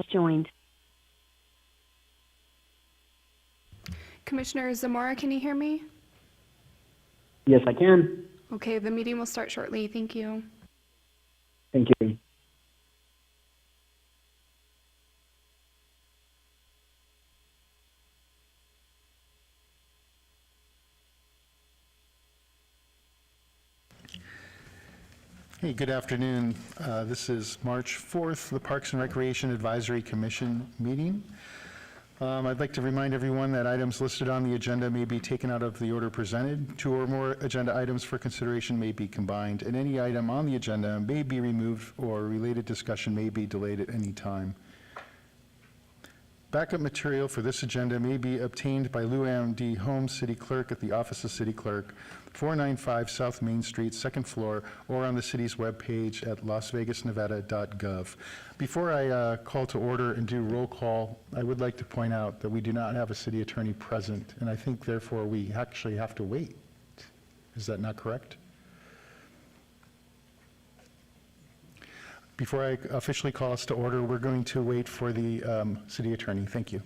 joined. Commissioner Zamora, can you hear me? Yes, I can. Okay, the meeting will start shortly. Thank you. Thank you. Hey, good afternoon. This is March 4th, the Parks and Recreation Advisory Commission meeting. I'd like to remind everyone that items listed on the agenda may be taken out of the order presented. 2 or more agenda items for consideration may be combined, and any item on the agenda may be removed or related discussion may be delayed at any time. Backup material for this agenda may be obtained by Lou Ann D. Holmes, City Clerk, at the Office of City Clerk, 495 South Main Street, 2nd floor, or on the city's webpage at lasvegasnevada.gov. Before I call to order and do roll call, I would like to point out that we do not have a city attorney present, and I think therefore we actually have to wait. Is that not correct? Before I officially call us to order, we're going to wait for the city attorney. Thank you.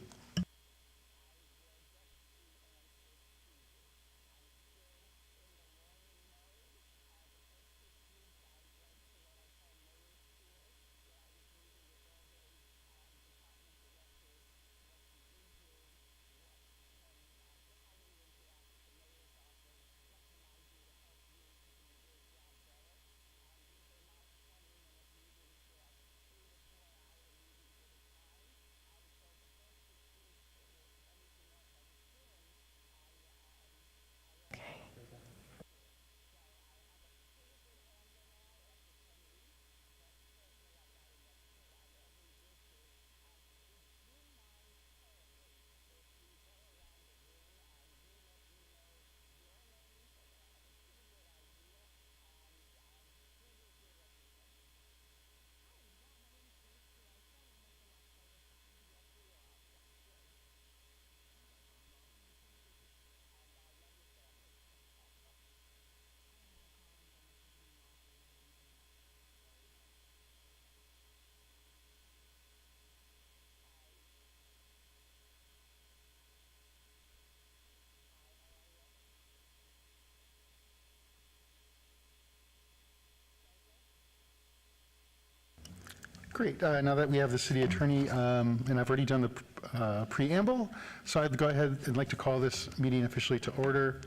Great. Now that we have the city attorney, and I've already done the preamble, so I'd go ahead and like to call this meeting officially to order.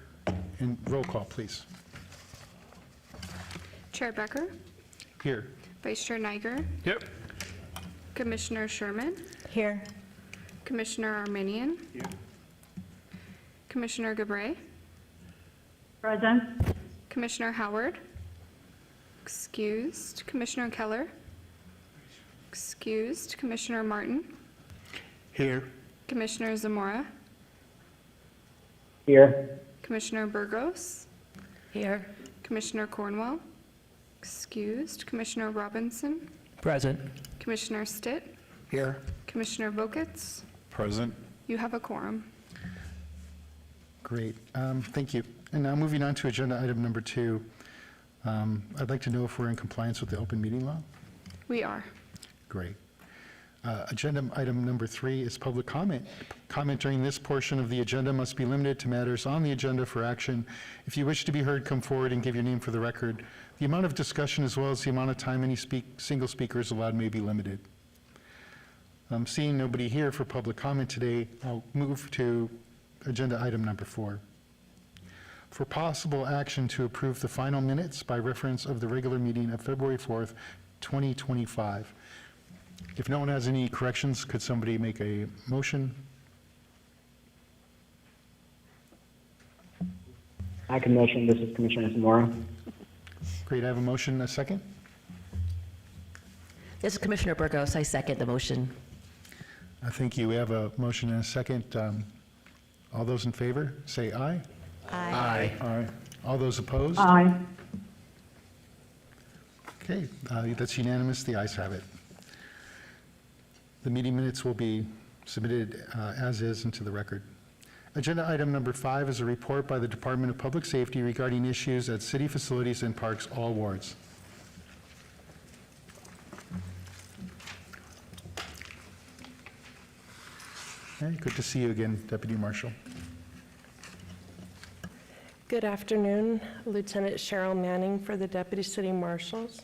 And roll call, please. Chair Becker, Here. Vice Chair Niger, Yep. Commissioner Sherman, Here. Commissioner Armenian, Commissioner Gabray, Present. Commissioner Howard, excused, Commissioner Keller, excused, Commissioner Martin, Here. Commissioner Zamora, Here. Commissioner Burgos, Here. Commissioner Cornwell, excused, Commissioner Robinson, Present. Commissioner Stitt, Here. Commissioner Vokitz. Present. You have a quorum. Great. Thank you. And now moving on to agenda item number 2. I'd like to know if we're in compliance with the open meeting law. We are. Great. Agenda item number 3 is public comment. Comment during this portion of the agenda must be limited to matters on the agenda for action. If you wish to be heard, come forward and give your name for the record. The amount of discussion as well as the amount of time any single speaker is allowed may be limited. Seeing nobody here for public comment today, I'll move to agenda item number 4. For possible action to approve the final minutes by reference of the regular meeting of February 4th, 2025. If no one has any corrections, could somebody make a motion? I can motion. This is Commissioner Zamora. Great, I have a motion, a second. This is Commissioner Burgos. I second the motion. Thank you. We have a motion and a second. All those in favor, say aye. Aye. Aye. All those opposed? Aye. Okay, that's unanimous. The ayes have it. The meeting minutes will be submitted as is into the record. Agenda item number 5 is a report by the Department of Public Safety regarding issues at city facilities and parks, all wards. Hey, good to see you again, Deputy Marshal. Good afternoon, Lieutenant Cheryl Manning for the Deputy City Marshals.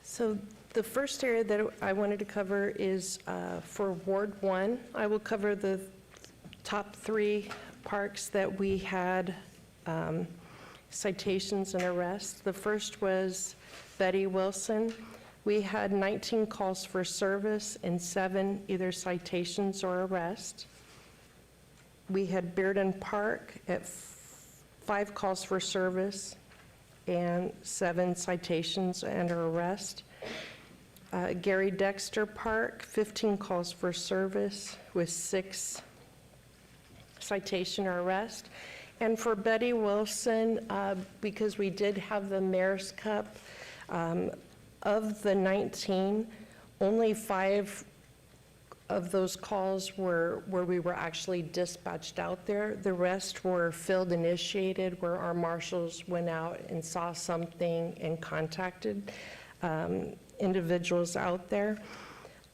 So the first area that I wanted to cover is for Ward 1. I will cover the top 3 parks that we had citations and arrests. The first was Betty Wilson. We had 19 calls for service and 7 either citations or arrest. We had Bearden Park at 5 calls for service and 7 citations and arrest. Gary Dexter Park, 15 calls for service with 6 citation or arrest. And for Betty Wilson, because we did have the Mayor's Cup, of the 19, only 5 of those calls were where we were actually dispatched out there. The rest were field initiated, where our marshals went out and saw something and contacted individuals out there.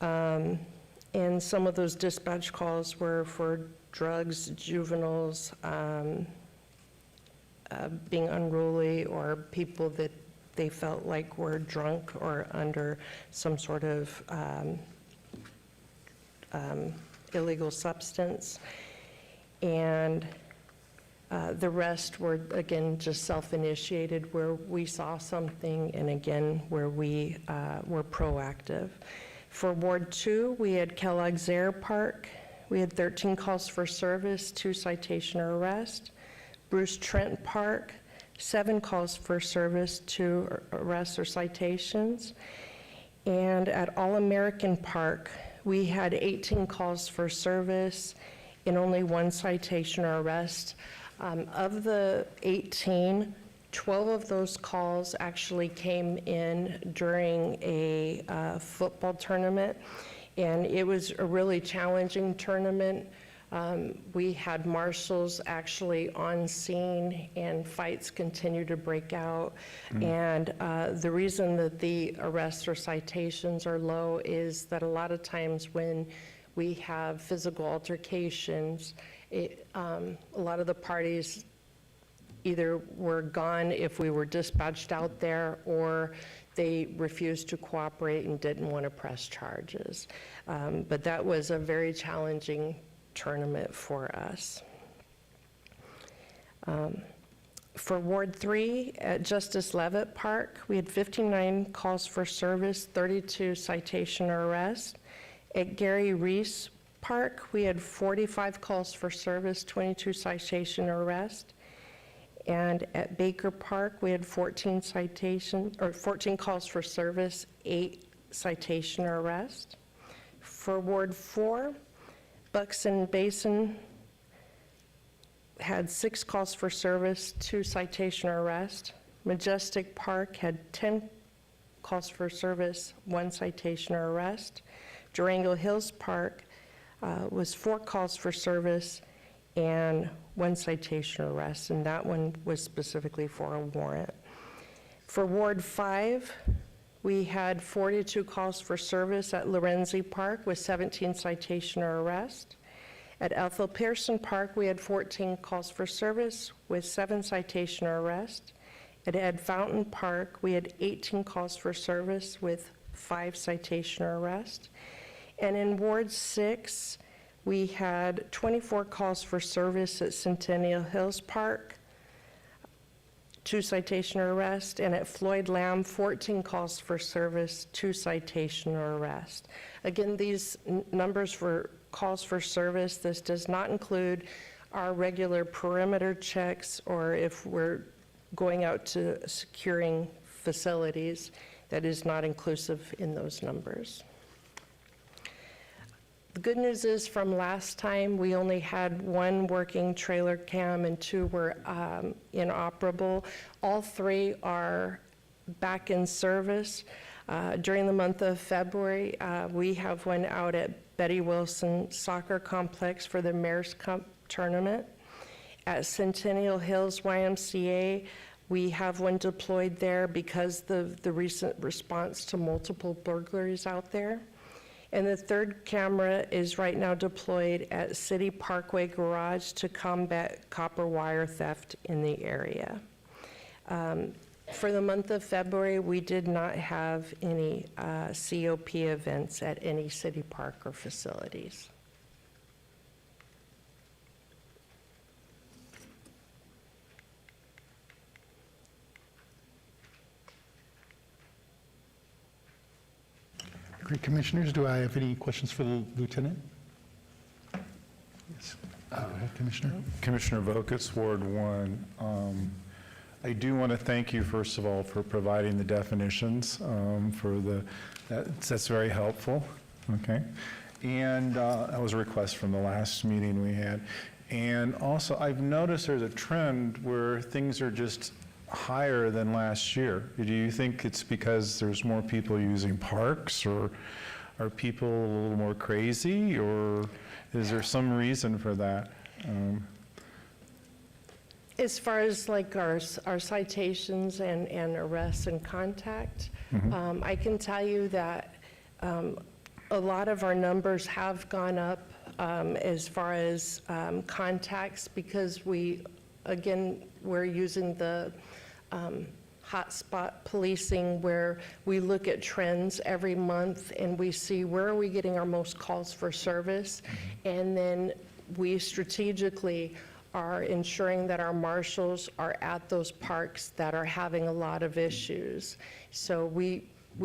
And some of those dispatch calls were for drugs, juveniles, being unruly, or people that they felt like were drunk or under some sort of illegal substance. And the rest were, again, just self-initiated, where we saw something, and again, where we were proactive. For Ward 2, we had Kellogg's Air Park. We had 13 calls for service, 2 citation or arrest. Bruce Trent Park, 7 calls for service, 2 arrests or citations. And at All-American Park, we had 18 calls for service and only 1 citation or arrest. Of the 18, 12 of those calls actually came in during a football tournament, and it was a really challenging tournament. We had marshals actually on scene, and fights continued to break out. And the reason that the arrests or citations are low is that a lot of times when we have physical altercations, a lot of the parties either were gone if we were dispatched out there, or they refused to cooperate and didn't want to press charges. But that was a very challenging tournament for us. For Ward 3 at Justice Leavitt Park, we had 59 calls for service, 32 citation or arrest. At Gary Reese Park, we had 45 calls for service, 22 citation or arrest. And at Baker Park, we had 14 calls for service, 8 citation or arrest. For Ward 4, Buxton Basin had 6 calls for service, 2 citation or arrest. Majestic Park had 10 calls for service, 1 citation or arrest. Durango Hills Park was 4 calls for service and 1 citation or arrest, and that one was specifically for a warrant. For Ward 5, we had 42 calls for service at Lorenzi Park with 17 citation or arrest. At Ethel Pearson Park, we had 14 calls for service with 7 citation or arrest. At Ed Fountain Park, we had 18 calls for service with 5 citation or arrest. And in Ward 6, we had 24 calls for service at Centennial Hills Park, 2 citation or arrest, and at Floyd Lamb, 14 calls for service, 2 citation or arrest. Again, these numbers for calls for service, this does not include our regular perimeter checks, or if we're going out to securing facilities, that is not inclusive in those numbers. The good news is, from last time, we only had 1 working trailer cam and 2 were inoperable. All 3 are back in service. During the month of February, we have one out at Betty Wilson Soccer Complex for the Mayor's Cup tournament. At Centennial Hills YMCA, we have one deployed there because of the recent response to multiple burglaries out there. And the third camera is right now deployed at City Parkway Garage to combat copper wire theft in the area. For the month of February, we did not have any COP events at any city park or facilities. Great, Commissioners, do I have any questions for the Lieutenant? Yes. Go ahead, Commissioner. Commissioner Vokes, Ward 1. I do want to thank you, first of all, for providing the definitions that's very helpful, okay? And that was a request from the last meeting we had. And also, I've noticed there's a trend where things are just higher than last year. Do you think it's because there's more people using parks, or are people a little more crazy, or is there some reason for that? As far as like our citations and arrests and contact, I can tell you that a lot of our numbers have gone up as far as contacts, because we're using the hotspot policing, where we look at trends every month and we see where are we getting our most calls for service, and then we strategically are ensuring that our marshals are at those parks that are having a lot of issues. So we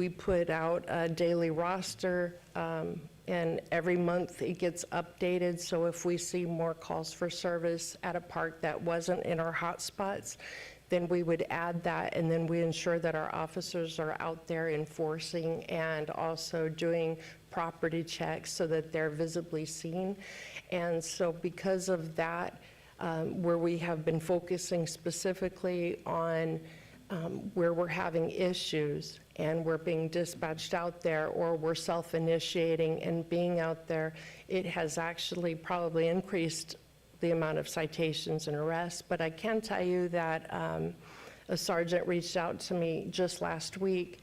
put out a daily roster, and every month it gets updated. So if we see more calls for service at a park that wasn't in our hotspots, then we would add that, and then we ensure that our officers are out there enforcing and also doing property checks so that they're visibly seen. And so because of that, where we have been focusing specifically on where we're having issues and we're being dispatched out there, or we're self-initiating and being out there, it has actually probably increased the amount of citations and arrests. But I can tell you that a sergeant reached out to me just last week,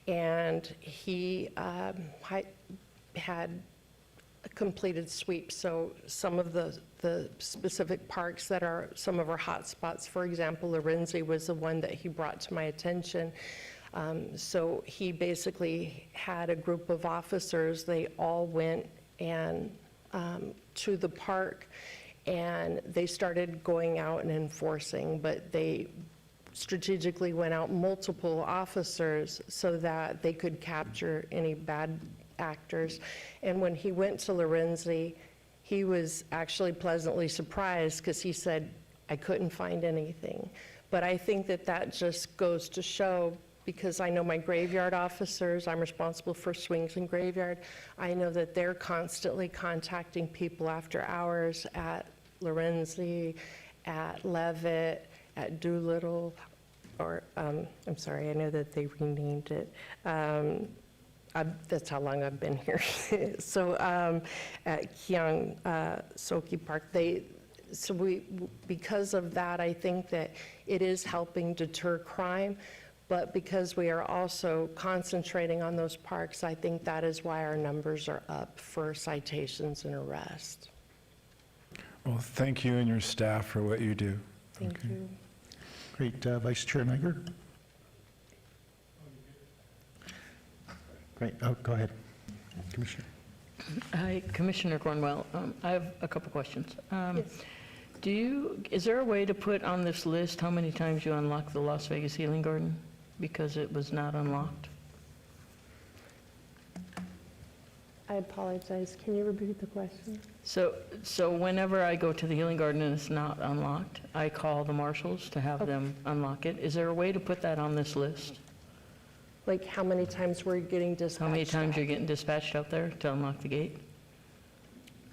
and he had a completed sweep. So some of the specific parks that are some of our hot spots, for example, Lorenzi was the one that he brought to my attention. So he basically had a group of officers. They all went and to the park, and they started going out and enforcing, but they strategically went out multiple officers so that they could capture any bad actors. And when he went to Lorenzi, he was actually pleasantly surprised, because he said, I couldn't find anything. But I think that that just goes to show, because I know my graveyard officers, I'm responsible for swings and graveyard, I know that they're constantly contacting people after hours at Lorenzi, at Levitt, at Doolittle, or, I'm sorry, I know that they renamed it. That's how long I've been here. So at Kyung Soki Park, because of that, I think that it is helping deter crime. But because we are also concentrating on those parks, I think that is why our numbers are up for citations and arrests. Well, thank you and your staff for what you do. Thank you. Great, Vice Chair Niger. Great, oh, go ahead, Commissioner. Hi, Commissioner Cornwell. I have a couple questions. Yes. Is there a way to put on this list how many times you unlocked the Las Vegas Healing Garden? Because it was not unlocked. I apologize. Can you repeat the question? So whenever I go to the Healing Garden and it's not unlocked, I call the marshals to have them unlock it. Is there a way to put that on this list? Like how many times we're getting dispatched? How many times you're getting dispatched out there to unlock the gate?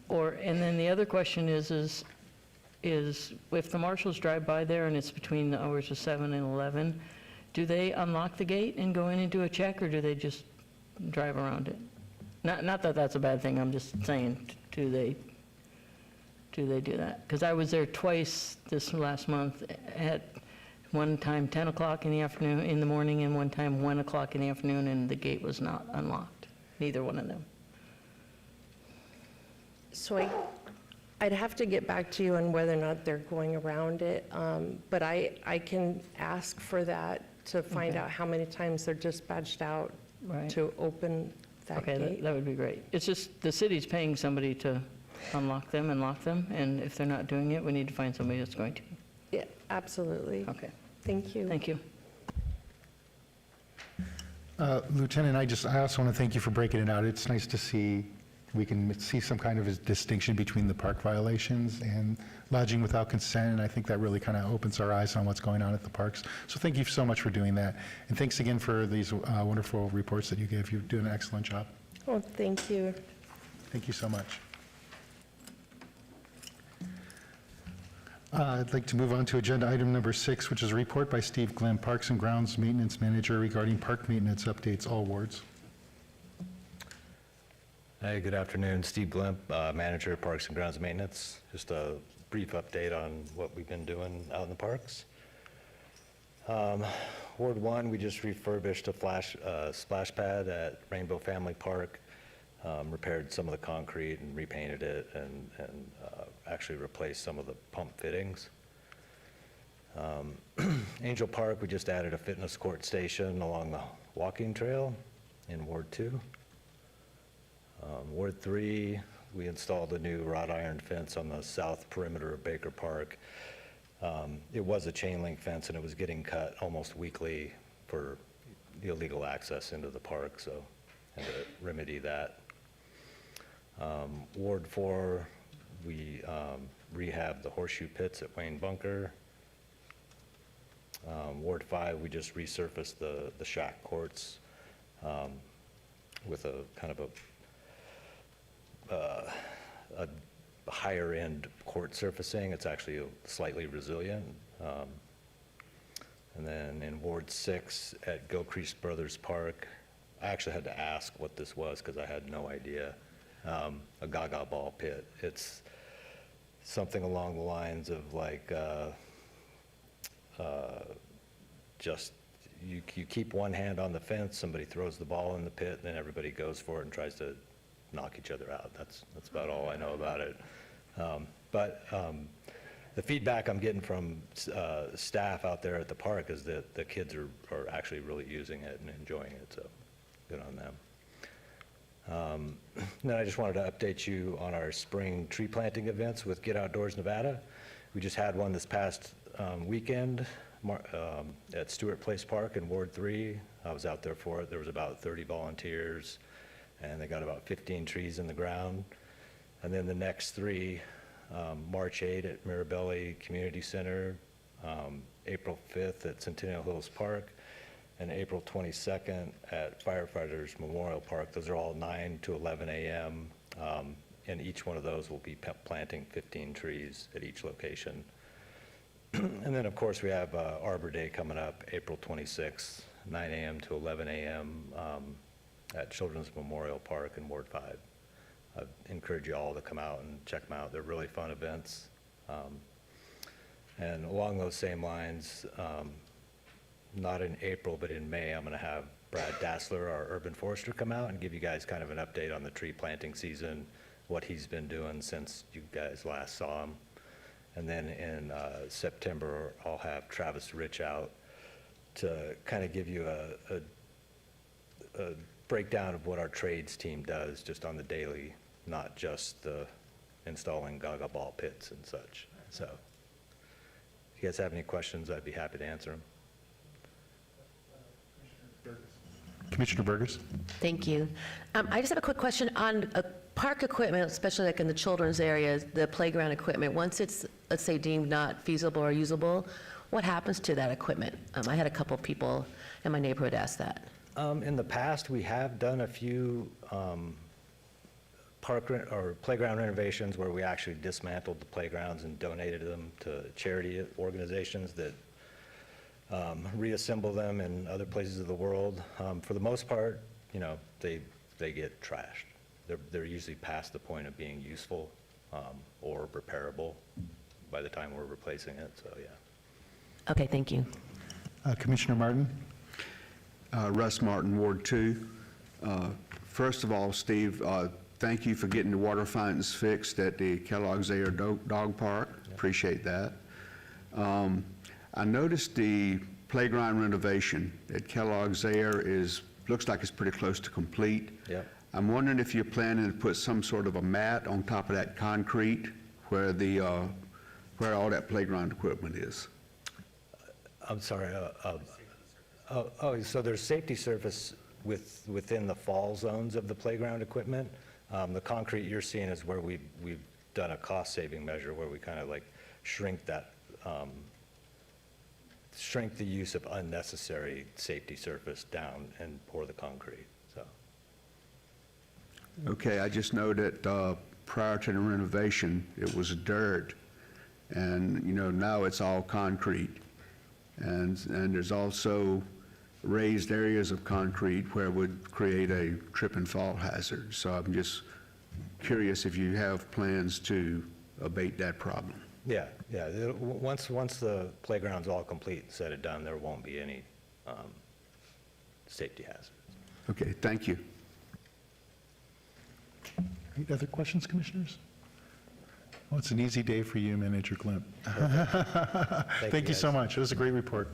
And then the other question is if the marshals drive by there and it's between the hours of 7 and 11, do they unlock the gate and go in and do a check, or do they just drive around it? Not that that's a bad thing, I'm just saying, do they do that? Because I was there twice this last month, at one time 10 o'clock in the morning, and one time 1 o'clock in the afternoon, and the gate was not unlocked, neither one of them. So I'd have to get back to you on whether or not they're going around it, but I can ask for that to find Okay. out how many times they're dispatched out Right. to open that Okay, gate. that would be great. It's just, the city's paying somebody to unlock them and lock them, and if they're not doing it, we need to find somebody that's going to. Yeah, absolutely. Okay, Thank you. thank you. Lieutenant, I also want to thank you for breaking it out. It's nice to see, we can see some kind of a distinction between the park violations and lodging without consent, and I think that really kind of opens our eyes on what's going on at the parks. So thank you so much for doing that. And thanks again for these wonderful reports that you gave. You're doing an excellent job. Well, thank you. Thank you so much. I'd like to move on to agenda item number 6, which is a report by Steve Glenn, Parks and Grounds Maintenance Manager, regarding park maintenance updates, all wards. Hey, good afternoon. Steve Glimp, Manager of Parks and Grounds Maintenance. Just a brief update on what we've been doing out in the parks. Ward 1, we just refurbished a splash pad at Rainbow Family Park, repaired some of the concrete and repainted it, and actually replaced some of the pump fittings. Angel Park, we just added a fitness court station along the walking trail in Ward 2. Ward 3, we installed a new wrought iron fence on the south perimeter of Baker Park. It was a chain link fence, and it was getting cut almost weekly for the illegal access into the park, so had to remedy that. Ward 4, we rehabbed the horseshoe pits at Wayne Bunker. Ward 5, we just resurfaced the shack courts with a kind of a higher end court surfacing. It's actually slightly resilient. And then in Ward 6 at Gilcrease Brothers Park, I actually had to ask what this was because I had no idea. A gaga ball pit. It's something along the lines of like just you keep one hand on the fence, somebody throws the ball in the pit, and then everybody goes for it and tries to knock each other out. That's about all I know about it. But the feedback I'm getting from staff out there at the park is that the kids are actually really using it and enjoying it, so good on them. Then I just wanted to update you on our spring tree planting events with Get Outdoors Nevada. We just had one this past weekend at Stewart Place Park in Ward 3. I was out there for it. There was about 30 volunteers, and they got about 15 trees in the ground. And then the next 3, March 8 at Mirabelli Community Center, April 5th at Centennial Hills Park, and April 22nd at Firefighters Memorial Park. Those are all 9 to 11 a.m., and each one of those will be planting 15 trees at each location. And then, of course, we have Arbor Day coming up, April 26th, 9 a.m. to 11 a.m. At Children's Memorial Park in Ward 5. I encourage you all to come out and check them out. They're really fun events. And along those same lines, not in April, but in May, I'm going to have Brad Dassler, our urban forester, come out and give you guys kind of an update on the tree planting season, what he's been doing since you guys last saw him. And then in September, I'll have Travis Rich out to kind of give you a breakdown of what our trades team does just on the daily, not just the installing gaga ball pits and such. So if you guys have any questions, I'd be happy to answer them. Commissioner Burgess? Thank you. I just have a quick question on park equipment, especially like in the children's areas, the playground equipment. Once it's, let's say, deemed not feasible or usable, what happens to that equipment? I had a couple of people in my neighborhood ask that. In the past, we have done a few playground renovations where we actually dismantled the playgrounds and donated them to charity organizations that reassemble them in other places of the world. For the most part, you know, they get trashed. They're usually past the point of being useful or repairable by the time we're replacing it, so yeah. Okay, thank you. Commissioner Martin? Russ Martin, Ward 2. First of all, Steve, thank you for getting the water fountains fixed at the Kellogg's Air Dog Park. Appreciate that. I noticed the playground renovation at Kellogg's Air looks like it's pretty close to complete. Yep. I'm wondering if you're planning to put some sort of a mat on top of that concrete where all that playground equipment is. I'm sorry. So there's safety surface within the fall zones of the playground equipment. The concrete you're seeing is where we've done a cost-saving measure where we kind of like shrink that, shrink the use of unnecessary safety surface down and pour the concrete, so. Okay, I just know that prior to the renovation, it was dirt, and, now it's all concrete. And there's also raised areas of concrete where it would create a trip and fall hazard. So I'm just curious if you have plans to abate that problem. Yeah. Once the playground's all complete, said and done, there won't be any safety hazards. Okay, thank you. Any other questions, Commissioners? Well, it's an easy day for you, Manager Glimp. Thank you so much. It was a great report.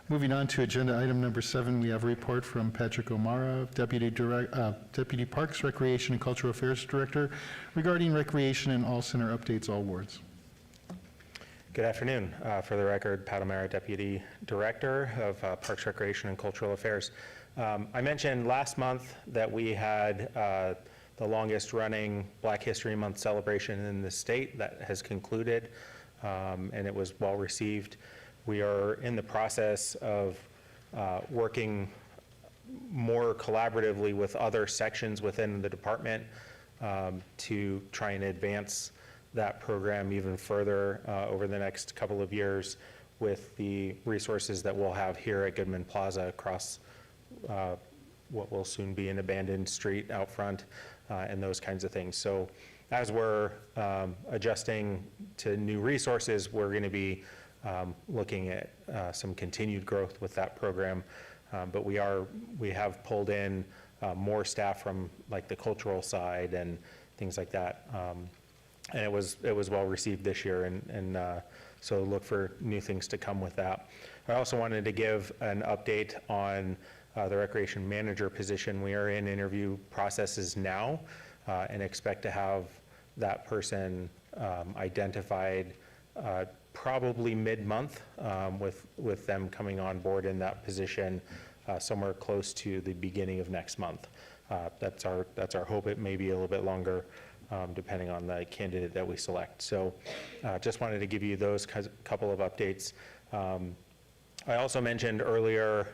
Moving on to agenda item number 7, we have a report from Patrick O'Mara, Deputy Parks, Recreation, and Cultural Affairs Director, regarding recreation and all center updates, all wards. Good afternoon. For the record, Pat O'Mara, Deputy Director of Parks, Recreation, and Cultural Affairs. I mentioned last month that we had the longest running Black History Month celebration in the state. That has concluded, and it was well received. We are in the process of working more collaboratively with other sections within the department to try and advance that program even further over the next couple of years with the resources that we'll have here at Goodman Plaza across what will soon be an abandoned street out front and those kinds of things. So as we're adjusting to new resources, we're going to be looking at some continued growth with that program. But we have pulled in more staff from like the cultural side and things like that. And it was well received this year, and so look for new things to come with that. I also wanted to give an update on the recreation manager position. We are in interview processes now and expect to have that person identified probably mid-month with them coming on board in that position somewhere close to the beginning of next month. That's our hope. It may be a little bit longer depending on the candidate that we select. So just wanted to give you those couple of updates. I also mentioned earlier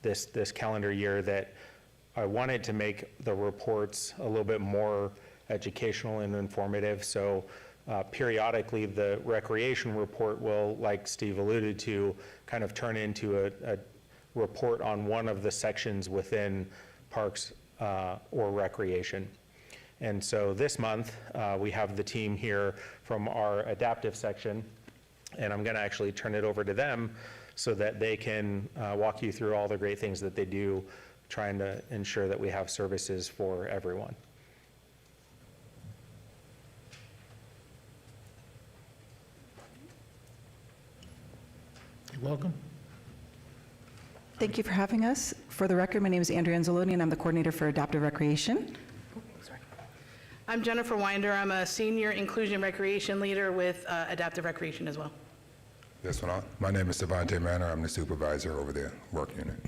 this calendar year that I wanted to make the reports a little bit more educational and informative. So periodically the recreation report will, like Steve alluded to, kind of turn into a report on one of the sections within parks or recreation. And so this month, we have the team here from our adaptive section, and I'm going to actually turn it over to them so that they can walk you through all the great things that they do, trying to ensure that we have services for everyone. You're welcome. Thank you for having us. For the record, my name is Andrea Anzalone, and I'm the coordinator for Adaptive Recreation. I'm Jennifer Winder. I'm a senior inclusion recreation leader with Adaptive Recreation as well. This one on. My name is Devontae Manor. I'm the supervisor over the work unit.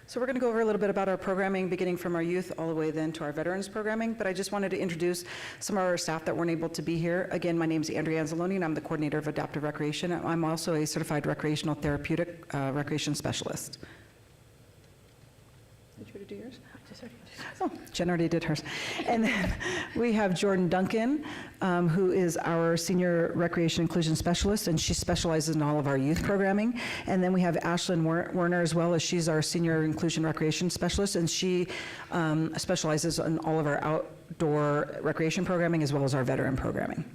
So we're going to go over a little bit about our programming, beginning from our youth all the way then to our veterans programming. But I just wanted to introduce some of our staff that weren't able to be here. Again, my name is Andrea Anzalone, and I'm the coordinator of Adaptive Recreation. I'm also a certified recreational therapeutic recreation specialist. Did you already do yours? Oh, Jen already did hers. And then we have Jordan Duncan, who is our senior recreation inclusion specialist, and she specializes in all of our youth programming. And then we have Ashlyn Werner as well, as she's our senior inclusion recreation specialist, and she specializes in all of our outdoor recreation programming as well as our veteran programming.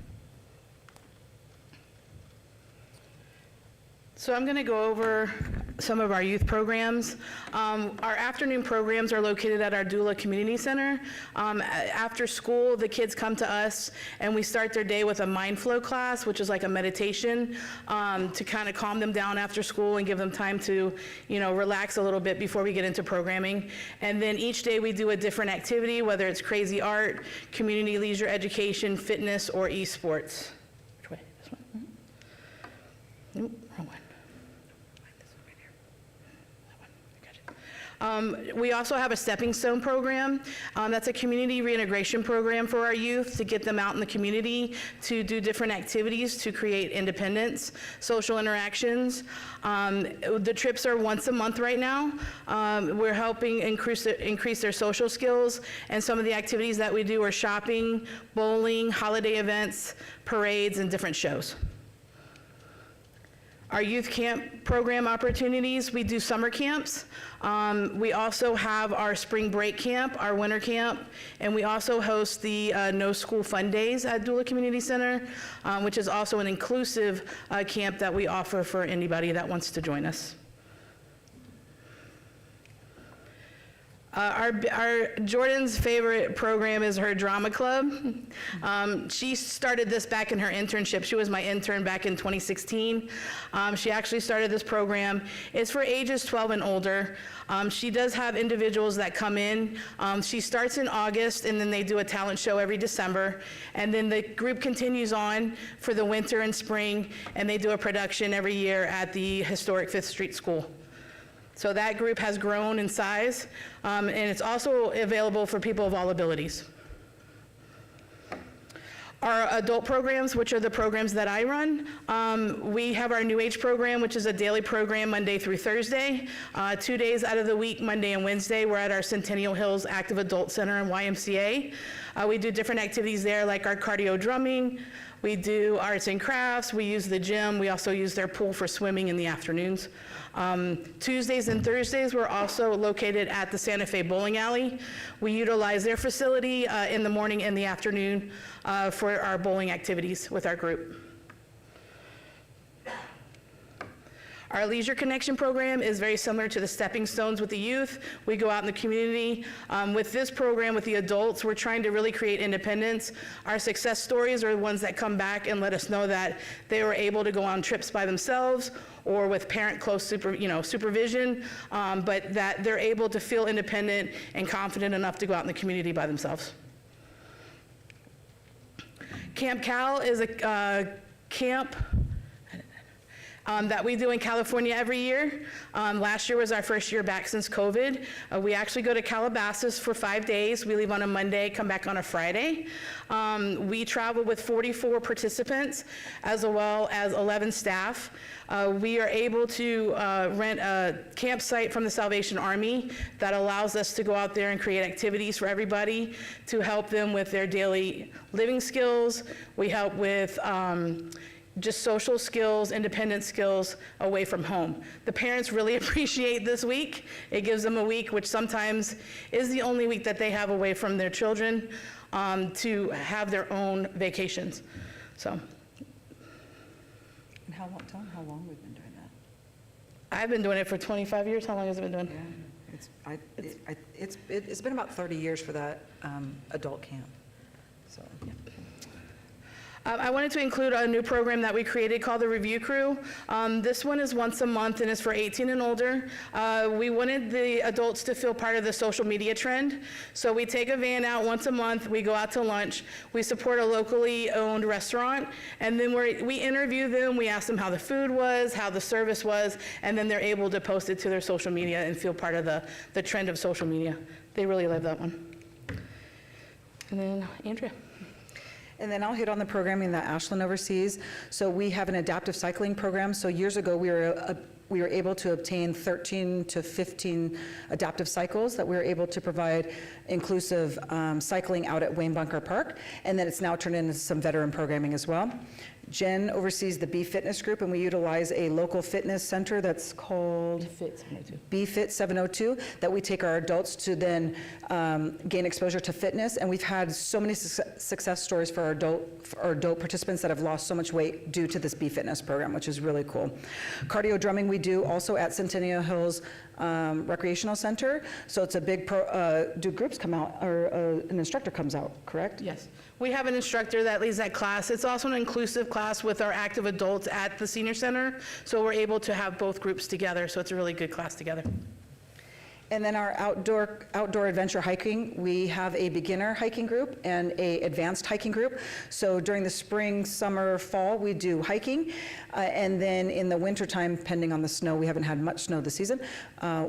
So I'm going to go over some of our youth programs. Our afternoon programs are located at our Doula Community Center. After school, the kids come to us and we start their day with a mind flow class, which is like a meditation to kind of calm them down after school and give them time to, relax a little bit before we get into programming. And then each day we do a different activity, whether it's crazy art, community leisure education, fitness, or esports. Which way? This one? Nope, wrong one. We also have a Stepping Stone program. That's a community reintegration program for our youth to get them out in the community to do different activities to create independence, social interactions. The trips are once a month right now. We're helping increase their social skills, and some of the activities that we do are shopping, bowling, holiday events, parades, and different shows. Our youth camp program opportunities, we do summer camps. We also have our spring break camp, our winter camp, and we also host the No School Fun Days at Doula Community Center, which is also an inclusive camp that we offer for anybody that wants to join us. Jordan's favorite program is her drama club. She started this back in her internship. She was my intern back in 2016. She actually started this program. It's for ages 12 and older. She does have individuals that come in. She starts in August, and then they do a talent show every December. And then the group continues on for the winter and spring, and they do a production every year at the historic 5th Street School. So that group has grown in size, and it's also available for people of all abilities. Our adult programs, which are the programs that I run, we have our New Age program, which is a daily program Monday through Thursday. 2 days out of the week, Monday and Wednesday, we're at our Centennial Hills Active Adult Center and YMCA. We do different activities there, like our cardio drumming. We do arts and crafts. We use the gym. We also use their pool for swimming in the afternoons. Tuesdays and Thursdays, we're also located at the Santa Fe Bowling Alley. We utilize their facility in the morning and the afternoon for our bowling activities with our group. Our Leisure Connection program is very similar to the Stepping Stones with the youth. We go out in the community. With this program, with the adults, we're trying to really create independence. Our success stories are the ones that come back and let us know that they were able to go on trips by themselves or with parent close supervision, but that they're able to feel independent and confident enough to go out in the community by themselves. Camp Cal is a camp that we do in California every year. Last year was our first year back since COVID. We actually go to Calabasas for 5 days. We leave on a Monday, come back on a Friday. We travel with 44 participants as well as 11 staff. We are able to rent a campsite from the Salvation Army that allows us to go out there and create activities for everybody to help them with their daily living skills. We help with just social skills, independent skills away from home. The parents really appreciate this week. It gives them a week, which sometimes is the only week that they have away from their children, to have their own vacations. So. And how long we've been doing that? I've been doing it for 25 years. How long has it been doing? Yeah, it's been about 30 years for that adult camp, so. Yeah. I wanted to include a new program that we created called the Review Crew. This one is once a month and is for 18 and older. We wanted the adults to feel part of the social media trend. So we take a van out once a month, we go out to lunch, we support a locally owned restaurant, and then we interview them, we ask them how the food was, how the service was, and then they're able to post it to their social media and feel part of the trend of social media. They really love that one. And then Andrea. And then I'll hit on the programming that Ashlyn oversees. So we have an adaptive cycling program. So years ago, we were able to obtain 13 to 15 adaptive cycles that we were able to provide inclusive cycling out at Wayne Bunker Park. And then it's now turned into some veteran programming as well. Jen oversees the B-Fitness group, and we utilize a local fitness center that's called B-Fit 702, that we take our adults to then gain exposure to fitness. And we've had so many success stories for our adult participants that have lost so much weight due to this B-Fitness program, which is really cool. Cardio drumming we do also at Centennial Hills Recreational Center. So it's a big, do groups come out, or an instructor comes out, correct? Yes. We have an instructor that leads that class. It's also an inclusive class with our active adults at the senior center, so we're able to have both groups together, so it's a really good class together. And then our outdoor adventure hiking, we have a beginner hiking group and a advanced hiking group. So during the spring, summer, fall, we do hiking. And then in the wintertime, depending on the snow, we haven't had much snow this season,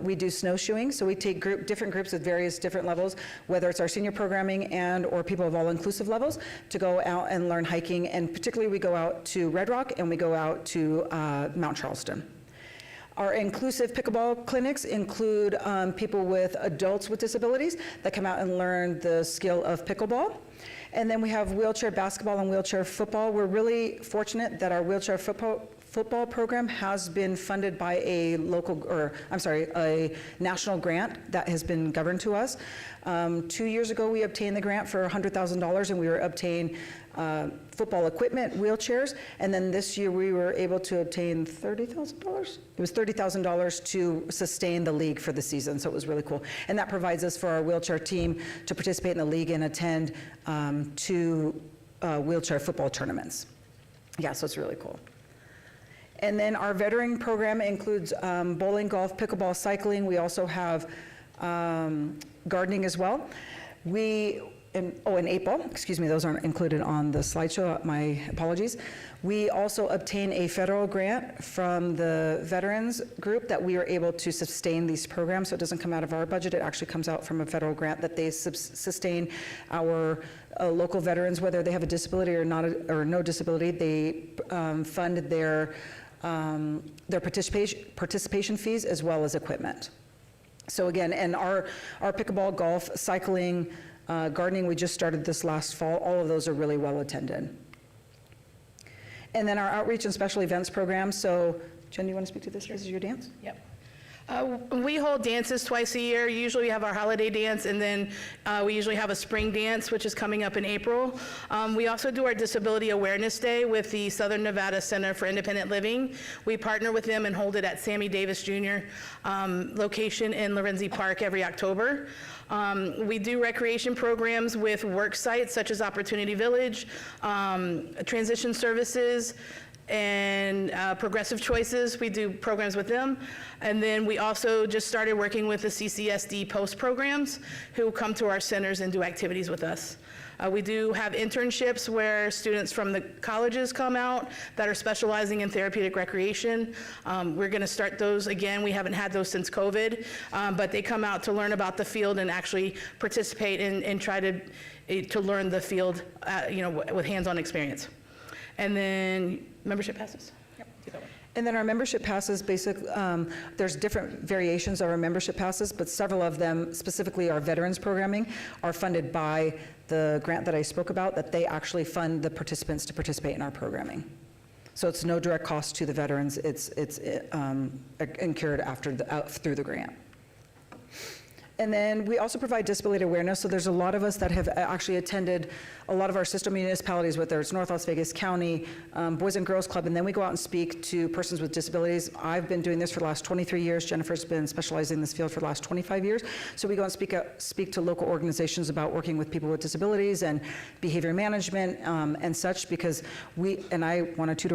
we do snowshoeing. So we take different groups with various different levels, whether it's our senior programming or people of all inclusive levels, to go out and learn hiking. And particularly we go out to Red Rock and we go out to Mount Charleston. Our inclusive pickleball clinics include people with adults with disabilities that come out and learn the skill of pickleball. And then we have wheelchair basketball and wheelchair football. We're really fortunate that our wheelchair football program has been funded by a national grant that has been governed to us. 2 years ago, we obtained the grant for $100,000, and we were obtaining football equipment, wheelchairs, and then this year we were able to obtain $30,000? It was $30,000 to sustain the league for the season, so it was really cool. And that provides us for our wheelchair team to participate in the league and attend 2 wheelchair football tournaments. Yeah, so it's really cool. And then our veteran program includes bowling, golf, pickleball, cycling. We also have gardening as well. And APAL, excuse me, those aren't included on the slideshow, my apologies. We also obtain a federal grant from the veterans group that we are able to sustain these programs, so it doesn't come out of our budget, it actually comes out from a federal grant that they sustain our local veterans, whether they have a disability or not, or no disability. They fund their participation fees as well as equipment. So again, and our pickleball, golf, cycling, gardening, we just started this last fall. All of those are really well attended. And then our outreach and special events program. So Jen, do you want to speak to this? Sure. This is your dance? Yep. We hold dances twice a year. Usually we have our holiday dance, and then we usually have a spring dance, which is coming up in April. We also do our Disability Awareness Day with the Southern Nevada Center for Independent Living. We partner with them and hold it at Sammy Davis Jr. Location in Lorenzi Park every October. We do recreation programs with work sites such as Opportunity Village, Transition Services, and Progressive Choices. We do programs with them. And then we also just started working with the CCSD post programs who come to our centers and do activities with us. We do have internships where students from the colleges come out that are specializing in therapeutic recreation. We're going to start those again. We haven't had those since COVID, but they come out to learn about the field and actually participate and try to learn the field, with hands-on experience. And then membership passes. Yep. And then our membership passes, basically, there's different variations of our membership passes, but several of them, specifically our veterans programming, are funded by the grant that I spoke about, that they actually fund the participants to participate in our programming. So it's no direct cost to the veterans, it's incurred through the grant. And then we also provide disability awareness. So there's a lot of us that have actually attended a lot of our sister municipalities, whether it's North Las Vegas County, Boys and Girls Club, and then we go out and speak to persons with disabilities. I've been doing this for the last 23 years. Jennifer's been specializing in this field for the last 25 years. So we go and speak to local organizations about working with people with disabilities and behavior management and such, because I want to toot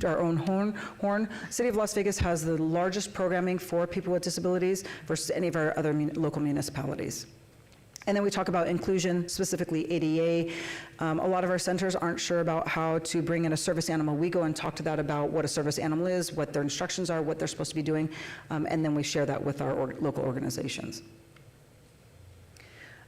our own horn. City of Las Vegas has the largest programming for people with disabilities versus any of our other local municipalities. And then we talk about inclusion, specifically ADA. A lot of our centers aren't sure about how to bring in a service animal. We go and talk to that about what a service animal is, what their instructions are, what they're supposed to be doing, and then we share that with our local organizations.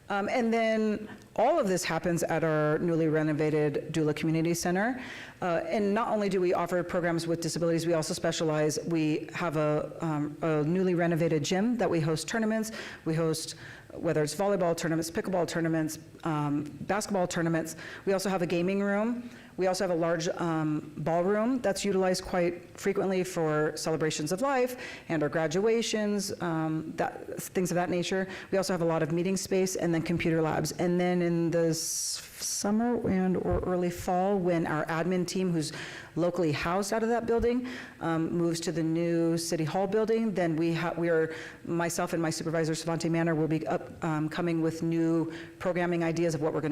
And then all of this happens at our newly renovated Doula Community Center. And not only do we offer programs with disabilities, we also specialize. We have a newly renovated gym that we host tournaments. We host, whether it's volleyball tournaments, pickleball tournaments, basketball tournaments. We also have a gaming room We also have a large ballroom that's utilized quite frequently for celebrations of life and our graduations, things of that nature. We also have a lot of meeting space and then computer labs. And then in the summer or early fall, when our admin team, who's locally housed out of that building, moves to the new City Hall building, then myself and my supervisor, Savante Manor, will be coming with new programming ideas of how we're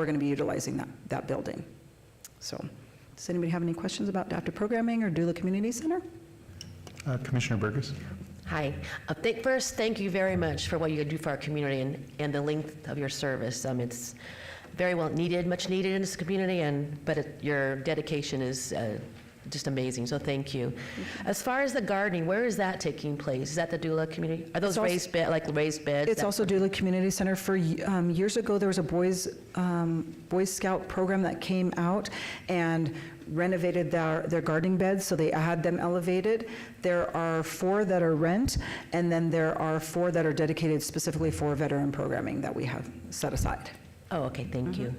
going to be utilizing that building. So, does anybody have any questions about adaptive programming or Dula Community Center? Commissioner Burgess? Hi. First, thank you very much for what you do for our community and the length of your service. It's very well needed, much needed in this community, but your dedication is just amazing, so thank you. As far as the gardening, where is that taking place? Is that the Dula community? Are those raised beds? It's also Dula Community Center. For years ago, there was a Boy Scout program that came out and renovated their gardening beds, so they had them elevated. There are 4 that are rent, and then there are 4 that are dedicated specifically for veteran programming that we have set aside. Oh, okay, thank you.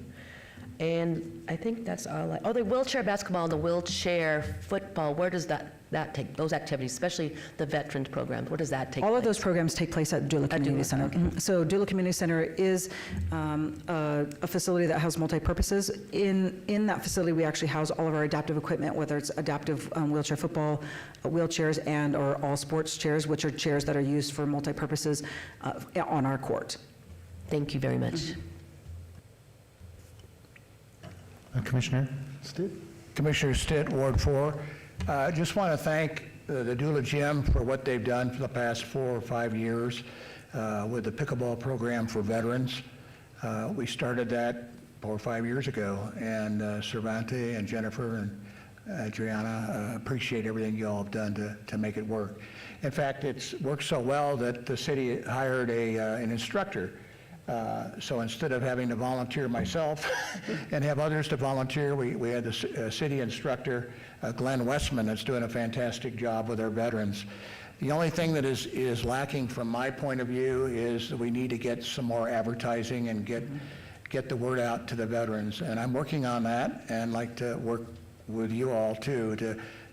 And I think that's all. The wheelchair basketball and the wheelchair football, where does that take, those activities, especially the veterans programs, where does that take place? All of those programs take place at Dula Community Center. Okay. So Dula Community Center is a facility that has multi-purposes. In that facility, we actually house all of our adaptive equipment, whether it's adaptive wheelchair football, wheelchairs, or all sports chairs, which are chairs that are used for multi-purposes on our court. Thank you very much. Commissioner Stitt? Commissioner Stitt, Ward 4. Just want to thank the Dula Gym for what they've done for the past 4 or 5 years with the pickleball program for veterans. We started that 4 or 5 years ago, and Cervante and Jennifer and Adriana appreciate everything you all have done to make it work. In fact, it's worked so well that the city hired an instructor. So instead of having to volunteer myself and have others to volunteer, we had the city instructor, Glenn Westman, that's doing a fantastic job with our veterans. The only thing that is lacking from my point of view is that we need to get some more advertising and get the word out to the veterans. And I'm working on that, and like to work with you all too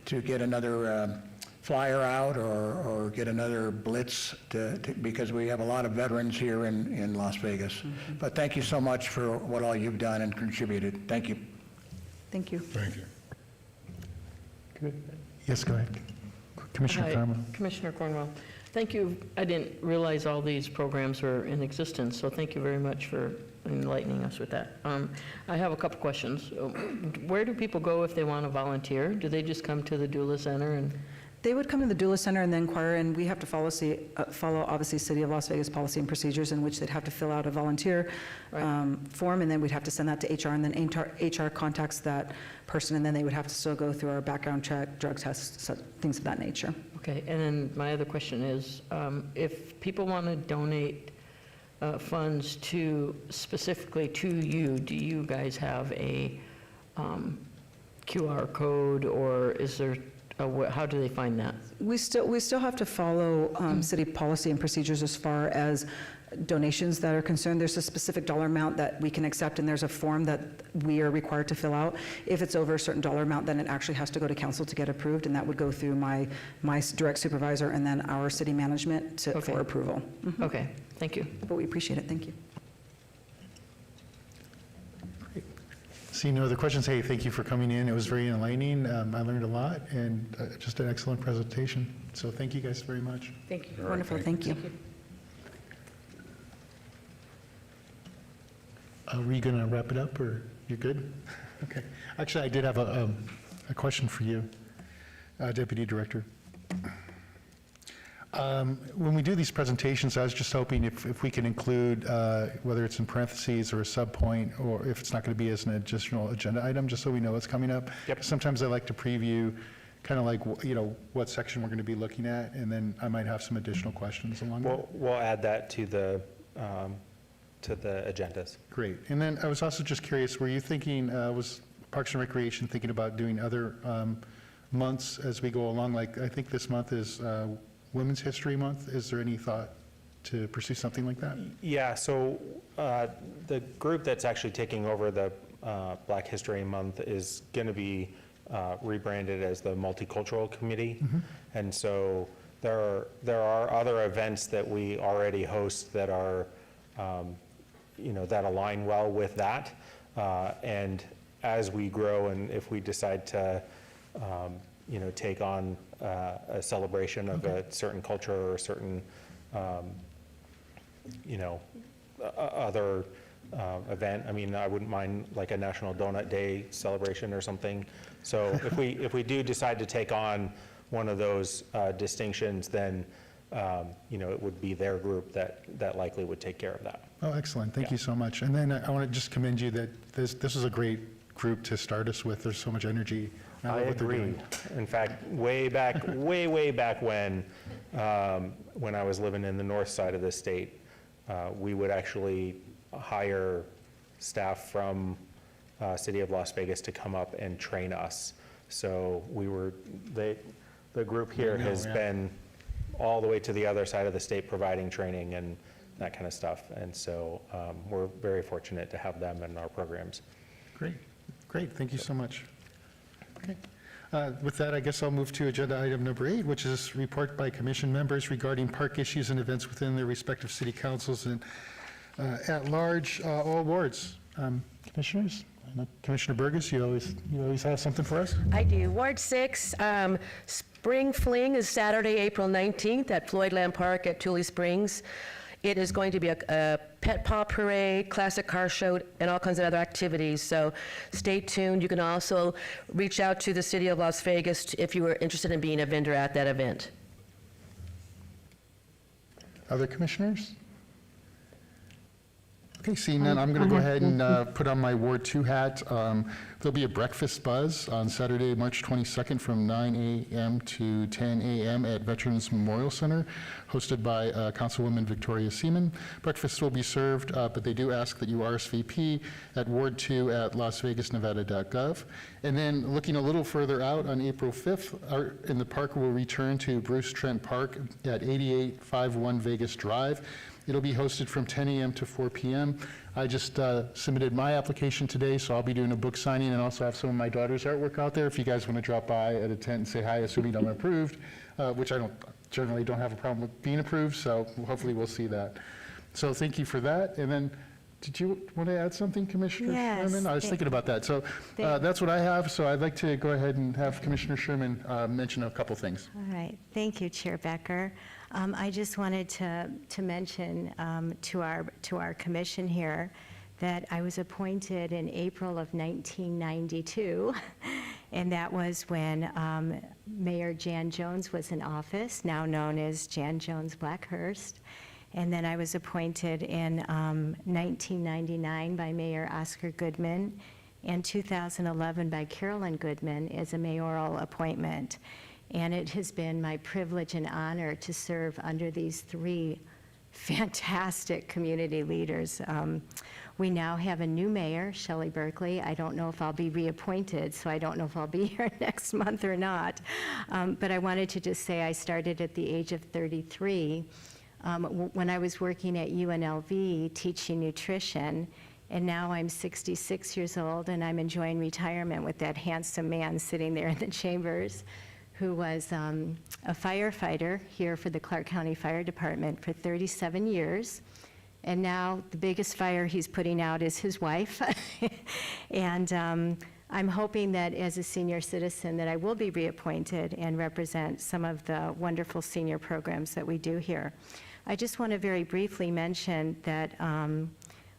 to get another flyer out or get another blitz because we have a lot of veterans here in Las Vegas. But thank you so much for what all you've done and contributed. Thank you. Thank you. Thank you. Good. Yes, go ahead. Commissioner Hi, Cornwell. Commissioner Cornwell. Thank you. I didn't realize all these programs were in existence, so thank you very much for enlightening us with that. I have a couple questions. Where do people go if they want to volunteer? Do they just come to the Dula Center and... They would come to the Dula Center and then inquire, and we have to follow obviously City of Las Vegas policy and procedures in which they'd have to fill out a volunteer form, and then we'd have to send that to HR, and then HR contacts that person, and then they would have to still go through our background check, drug tests, things of that nature. Okay, and then my other question is, if people want to donate funds specifically to you, do you guys have a QR code, or is there how do they find that? We still have to follow city policy and procedures as far as donations that are concerned. There's a specific dollar amount that we can accept, and there's a form that we are required to fill out. If it's over a certain dollar amount, then it actually has to go to council to get approved, and that would go through my direct supervisor and then our city management for approval. Okay, thank you. But we appreciate it. Thank you. Seeing no other questions, hey, thank you for coming in. It was very enlightening. I learned a lot, and just an excellent presentation. So thank you guys very much. Thank you. Wonderful. Thank you. Were you going to wrap it up, or you're good? Okay. Actually, I did have a question for you, Deputy Director. When we do these presentations, I was just hoping if we can include, whether it's in parentheses or a sub-point, or if it's not going to be as an additional agenda item, just so we know what's coming up. Yep. Sometimes I like to preview kind of like, what section we're going to be looking at, and then I might have some additional questions along the way. We'll add that to the agendas. Great. And then I was also just curious, were you thinking, was Parks and Recreation thinking about doing other months as we go along? Like, I think this month is Women's History Month. Is there any thought to pursue something like that? Yeah, so the group that's actually taking over the Black History Month is going to be rebranded as the Multicultural Committee. And so there are other events that we already host that are, that align well with that. And as we grow and if we decide to, take on a celebration of a certain culture or a certain, other event. I mean, I wouldn't mind like a National Donut Day celebration or something. So if we do decide to take on one of those distinctions, then it would be their group that likely would take care of that. Oh, excellent. Thank you so much. And then I want to just commend you that this is a great group to start us with. There's so much energy. I agree. In fact, way back when I was living in the north side of the state, we would actually hire staff from City of Las Vegas to come up and train us. So the group here has been all the way to the other side of the state providing training and that kind of stuff. And so we're very fortunate to have them in our programs. Great. Thank you so much. Okay. With that, I guess I'll move to agenda item number 8, which is report by commission members regarding park issues and events within their respective city councils and at large, all wards. Commissioners? I know Commissioner Burgess, you always have something for us? I do. Ward 6, Spring Fling is Saturday, April 19th at Floydland Park at Tule Springs. It is going to be a pet paw parade, classic car show, and all kinds of other activities. So stay tuned. You can also reach out to the City of Las Vegas if you were interested in being a vendor at that event. Other commissioners? Okay, seeing none, I'm going to go ahead and put on my Ward 2 hat. There'll be a breakfast buzz on Saturday, March 22nd from 9 a.m. to 10 a.m. at Veterans Memorial Center, hosted by Councilwoman Victoria Seaman. Breakfast will be served, but they do ask that you RSVP at Ward 2 at lasvegasnevada.gov. And then looking a little further out on April 5th, in the park will return to Bruce Trent Park at 8851 Vegas Drive. It'll be hosted from 10 a.m. to 4 p.m. I just submitted my application today, so I'll be doing a book signing and also have some of my daughter's artwork out there if you guys want to drop by at a tent and say hi, assuming I'm approved, which I generally don't have a problem with being approved, so hopefully we'll see that. So thank you for that. And then, did you want to add something, Commissioner Sherman? I was thinking about that. So that's what I have, so I'd like to go ahead and have Commissioner Sherman mention a couple things. All right. Thank you, Chair Becker. I just wanted to mention to our commission here that I was appointed in April of 1992, and that was when Mayor Jan Jones was in office, now known as Jan Jones Blackhurst. And then I was appointed in 1999 by Mayor Oscar Goodman and 2011 by Carolyn Goodman as a mayoral appointment. And it has been my privilege and honor to serve under these three fantastic community leaders. We now have a new mayor, Shelley Berkeley. I don't know if I'll be reappointed, so I don't know if I'll be here next month or not. But I wanted to just say I started at the age of 33 when I was working at UNLV teaching nutrition. And now I'm 66 years old and I'm enjoying retirement with that handsome man sitting there in the chambers, who was a firefighter here for the Clark County Fire Department for 37 years. And now the biggest fire he's putting out is his wife. And I'm hoping that as a senior citizen that I will be reappointed and represent some of the wonderful senior programs that we do here. I just want to very briefly mention that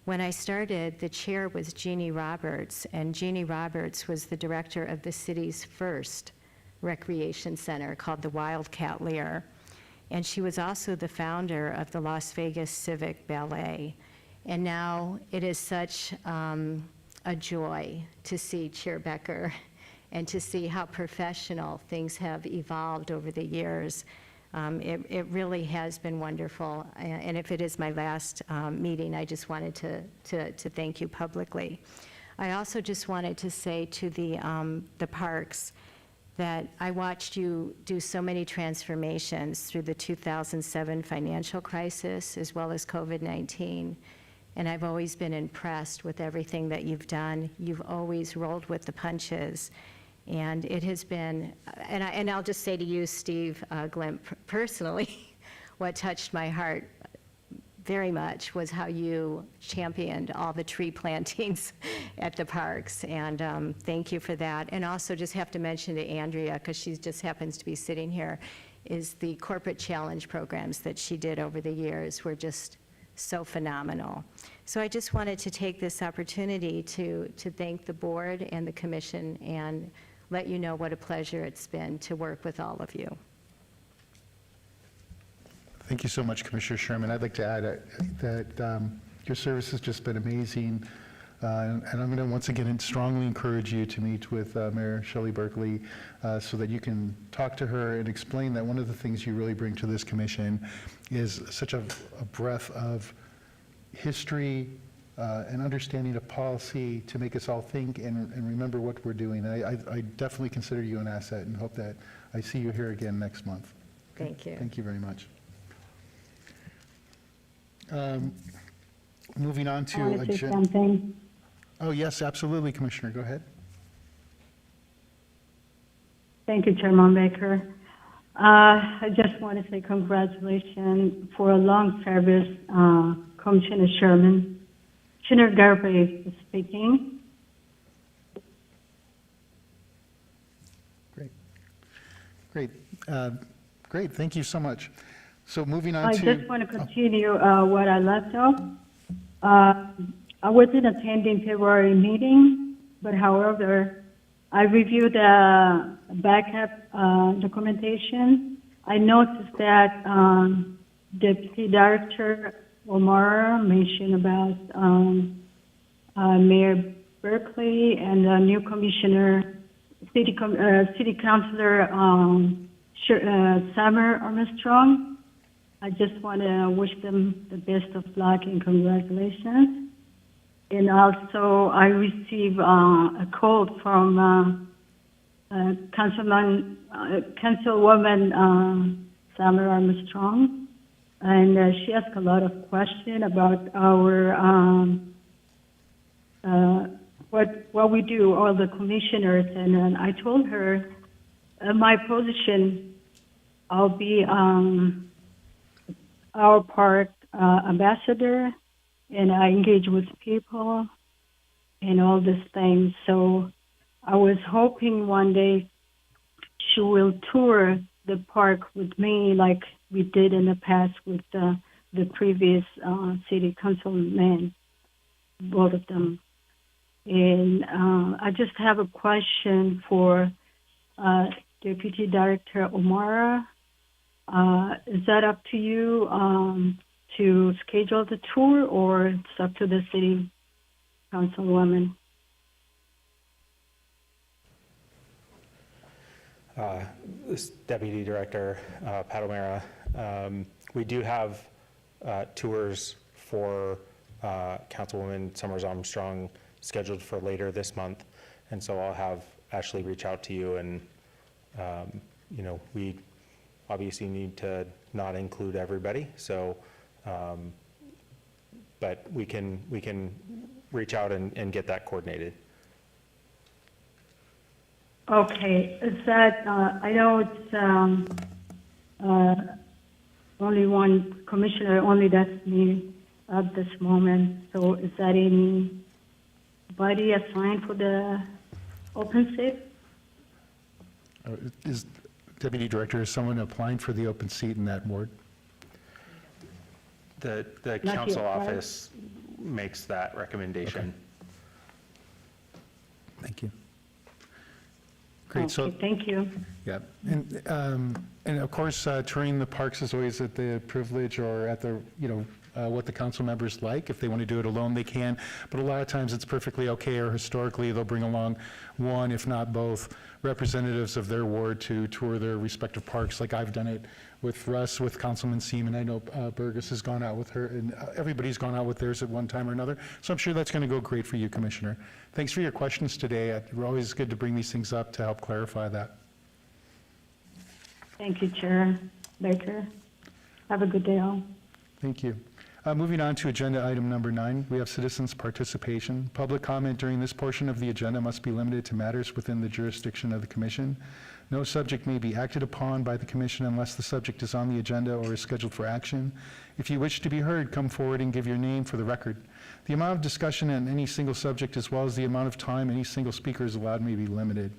when I started, the chair was Jeannie Roberts, and Jeannie Roberts was the director of the city's first recreation center called the Wildcat Lear. And she was also the founder of the Las Vegas Civic Ballet. And now it is such a joy to see Chair Becker and to see how professional things have evolved over the years. It really has been wonderful. And if it is my last meeting, I just wanted to thank you publicly. I also just wanted to say to the parks that I watched you do so many transformations through the 2007 financial crisis as well as COVID-19. and I've always been impressed with everything that you've done. You've always rolled with the punches, and it has been, and I'll just say to you, Steve Glimp, personally, what touched my heart very much was how you championed all the tree plantings at the parks, and thank you for that. And also just have to mention to Andrea, because she just happens to be sitting here, is the corporate challenge programs that she did over the years were just so phenomenal. So I just wanted to take this opportunity to thank the board and the commission and let you know what a pleasure it's been to work with all of you. Thank you so much, Commissioner Sherman. I'd like to add that your service has just been amazing, and I'm going to once again strongly encourage you to meet with Mayor Shelley Berkeley so that you can talk to her and explain that one of the things you really bring to this commission is such a breadth of history and understanding of policy to make us all think and remember what we're doing. I definitely consider you an asset and hope that I see you here again next month. Thank you. Thank you very much. Moving on to I want to say agenda. something. Oh, yes, absolutely, Commissioner, go ahead. Thank you, Chairman Baker. I just want to say congratulations for a long service, Commissioner Sherman. Commissioner Garber is speaking. Great. Great, thank you so much. So moving on I to... just want to continue what I left off. I wasn't attending February meeting, but however, I reviewed the backup documentation. I noticed that Deputy Director Omar mentioned about Mayor Berkeley and the new commissioner, City Councilor Summer Armstrong. I just want to wish them the best of luck and congratulations. And also, I received a call from Councilwoman Summer Armstrong, and she asked a lot of questions about our what we do, all the commissioners, and I told her my position, I'll be our park ambassador, and I engage with people and all these things. So I was hoping one day she will tour the park with me like we did in the past with the previous city councilmen, both of them. And I just have a question for Deputy Director O'Mara. Is that up to you to schedule the tour, or it's up to the city councilwoman? This Deputy Director Pat O'Mara, we do have tours for Councilwoman Summers Armstrong scheduled for later this month, and so I'll have Ashley reach out to you, and we obviously need to not include everybody, so but we can reach out and get that coordinated. Okay, is that, I know it's only one commissioner, only that's me at this moment, so is that anybody assigned for the open seat? Is Deputy Director, is someone applying for the open seat in that ward? The Not council yet, right? office makes that recommendation. Thank you. Great, so... Okay, thank you. Yeah, and of course, touring the parks is always at the privilege or at the, what the council members like. If they want to do it alone, they can, but a lot of times it's perfectly okay, or historically, they'll bring along one, if not both, representatives of their ward to tour their respective parks, like I've done it with Russ, with Councilman Seaman. I know Burgess has gone out with her, and everybody's gone out with theirs at one time or another, so I'm sure that's going to go great for you, Commissioner. Thanks for your questions today. We're always good to bring these things up to help clarify that. Thank you, Chair Baker. Have a good day all. Thank you. Moving on to agenda item number 9, we have citizens' participation. Public comment during this portion of the agenda must be limited to matters within the jurisdiction of the commission. No subject may be acted upon by the commission unless the subject is on the agenda or is scheduled for action. If you wish to be heard, come forward and give your name for the record. The amount of discussion on any single subject, as well as the amount of time any single speaker is allowed, may be limited.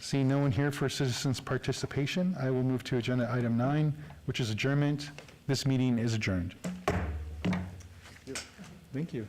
Seeing no one here for citizens' participation, I will move to agenda item 9, which is adjournment. This meeting is adjourned. Thank you.